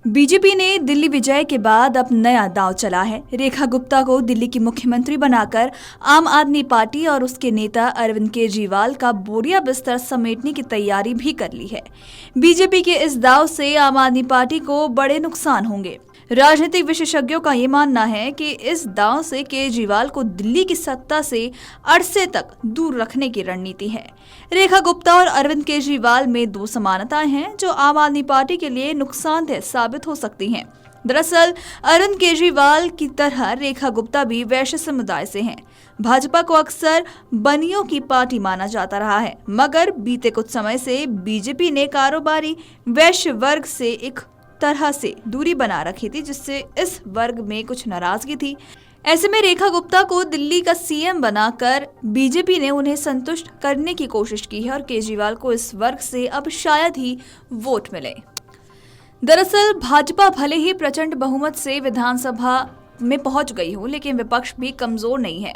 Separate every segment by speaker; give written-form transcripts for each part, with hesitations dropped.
Speaker 1: BJP ने दिल्ली विजय के बाद अब नया दांव चला है। रेखा गुप्ता को दिल्ली की मुख्यमंत्री बनाकर आम आदमी पार्टी और उसके नेता अरविंद केजरीवाल का बोरिया बिस्तर समेटने की तैयारी भी कर ली है। बीजेपी के इस दांव से आम आदमी पार्टी को बड़े नुकसान होंगे। राजनीतिक विशेषज्ञों का ये मानना है कि इस दांव से केजरीवाल को दिल्ली की सत्ता से अरसे तक दूर रखने की रणनीति है। रेखा गुप्ता और अरविंद केजरीवाल में दो समानताएं हैं जो आम आदमी पार्टी के लिए नुकसानदेह साबित हो सकती हैं। दरअसल अरविंद केजरीवाल की तरह रेखा गुप्ता भी वैश्य समुदाय से हैं। भाजपा को अक्सर बनियों की पार्टी माना जाता रहा है, मगर बीते कुछ समय से बीजेपी ने कारोबारी वैश्य वर्ग से एक तरह से दूरी बना रखी थी, जिससे इस वर्ग में कुछ नाराजगी थी। ऐसे में रेखा गुप्ता को दिल्ली का सीएम बनाकर बीजेपी ने उन्हें संतुष्ट करने की कोशिश की है और केजरीवाल को इस वर्ग से अब शायद ही वोट मिले। दरअसल भाजपा भले ही प्रचंड बहुमत से विधानसभा में पहुंच गई हो, लेकिन विपक्ष भी कमजोर नहीं है।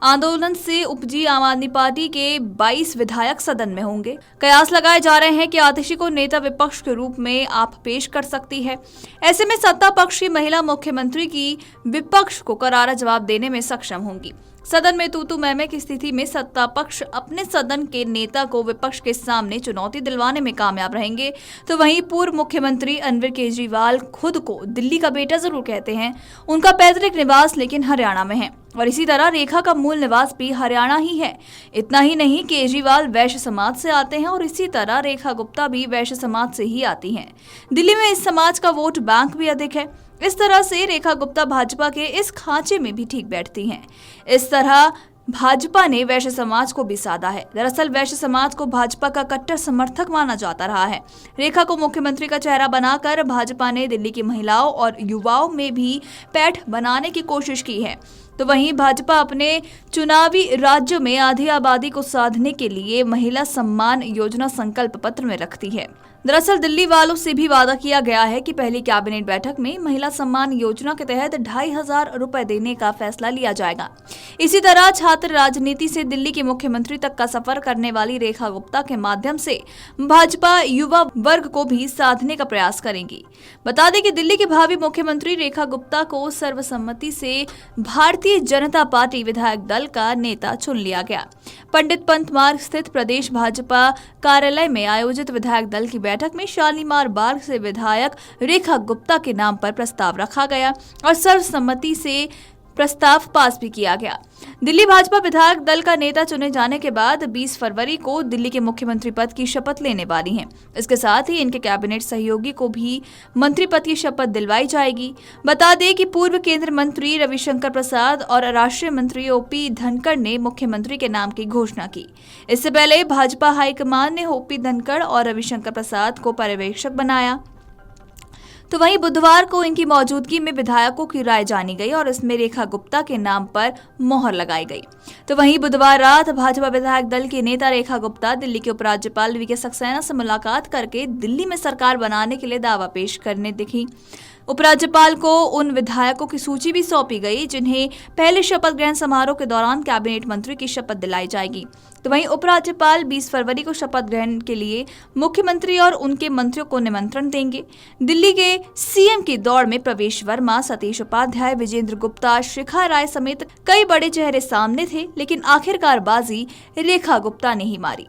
Speaker 1: आंदोलन से उपजी आम आदमी पार्टी के 22 विधायक सदन में होंगे। कयास लगाए जा रहे हैं कि आतिशी को नेता विपक्ष के रूप में आप पेश कर सकती है। ऐसे में सत्ता पक्ष की महिला मुख्यमंत्री की विपक्ष को करारा जवाब देने में सक्षम होंगी। सदन में तू मैमे की स्थिति में सत्ता पक्ष अपने सदन के नेता को विपक्ष के सामने चुनौती दिलवाने में कामयाब रहेंगे, तो वहीं पूर्व मुख्यमंत्री अरविंद केजरीवाल खुद को दिल्ली का बेटा जरूर कहते हैं। उनका पैतृक निवास लेकिन हरियाणा में है और इसी तरह रेखा का मूल निवास भी हरियाणा ही है। इतना ही नहीं, केजरीवाल वैश्य समाज से आते हैं और इसी तरह रेखा गुप्ता भी वैश्य समाज से ही आती हैं। दिल्ली में इस समाज का वोट बैंक भी अधिक है। इस तरह से रेखा गुप्ता भाजपा के इस खांचे में भी ठीक बैठती हैं। इस तरह भाजपा ने वैश्य समाज को भी साधा है। दरअसल वैश्य समाज को भाजपा का कट्टर समर्थक माना जाता रहा है। रेखा को मुख्यमंत्री का चेहरा बनाकर भाजपा ने दिल्ली की महिलाओं और युवाओं में भी पैठ बनाने की कोशिश की है। तो वहीं भाजपा अपने चुनावी राज्यों में आधी आबादी को साधने के लिए महिला सम्मान योजना संकल्प पत्र में रखती है। दरअसल दिल्ली वालों से भी वादा किया गया है कि पहली कैबिनेट बैठक में महिला सम्मान योजना के तहत 2,500 रुपए देने का फैसला लिया जाएगा। इसी तरह छात्र राजनीति से दिल्ली के मुख्यमंत्री तक का सफर करने वाली रेखा गुप्ता के माध्यम से भाजपा युवा वर्ग को भी साधने का प्रयास करेंगी। बता दें कि दिल्ली की भावी मुख्यमंत्री रेखा गुप्ता को सर्वसम्मति से भारतीय जनता पार्टी विधायक दल का नेता चुन लिया गया। पंडित पंत मार्ग स्थित प्रदेश भाजपा कार्यालय में आयोजित विधायक दल की बैठक में शालीमार बाग से विधायक रेखा गुप्ता के नाम पर प्रस्ताव रखा गया और सर्वसम्मति से प्रस्ताव पास भी किया गया। दिल्ली भाजपा विधायक दल का नेता चुने जाने के बाद 20 फरवरी को दिल्ली के मुख्यमंत्री पद की शपथ लेने वाली हैं। इसके साथ ही इनके कैबिनेट सहयोगी को भी मंत्री पद की शपथ दिलवाई जाएगी। बता दें कि पूर्व केंद्रीय मंत्री रविशंकर प्रसाद और राष्ट्रीय मंत्री ओपी धनखड़ ने मुख्यमंत्री के नाम की घोषणा की। इससे पहले भाजपा हाईकमान ने ओपी धनखड़ और रविशंकर प्रसाद को पर्यवेक्षक बनाया। तो वहीं बुधवार को इनकी मौजूदगी में विधायकों की राय जानी गई और इसमें रेखा गुप्ता के नाम पर मोहर लगाई गई। तो वहीं बुधवार रात भाजपा विधायक दल की नेता रेखा गुप्ता दिल्ली के उपराज्यपाल वीके सक्सेना से मुलाकात करके दिल्ली में सरकार बनाने के लिए दावा पेश करने दिखी। उपराज्यपाल को उन विधायकों की सूची भी सौंपी गई जिन्हें पहले शपथ ग्रहण समारोह के दौरान कैबिनेट मंत्री की शपथ दिलाई जाएगी। तो वहीं उपराज्यपाल 20 फरवरी को शपथ ग्रहण के लिए मुख्यमंत्री और उनके मंत्रियों को निमंत्रण देंगे। दिल्ली के सीएम की दौड़ में प्रवेश वर्मा, सतीश उपाध्याय, विजेंद्र गुप्ता, शिखा राय समेत कई बड़े चेहरे सामने थे, लेकिन आखिरकार बाजी रेखा गुप्ता ने ही मारी।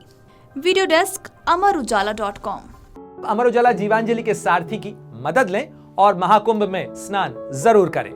Speaker 1: Video desk amarujala.com।
Speaker 2: Amar Ujala Jeevanjali के सारथी की मदद लें और महाकुंभ में स्नान जरूर करें।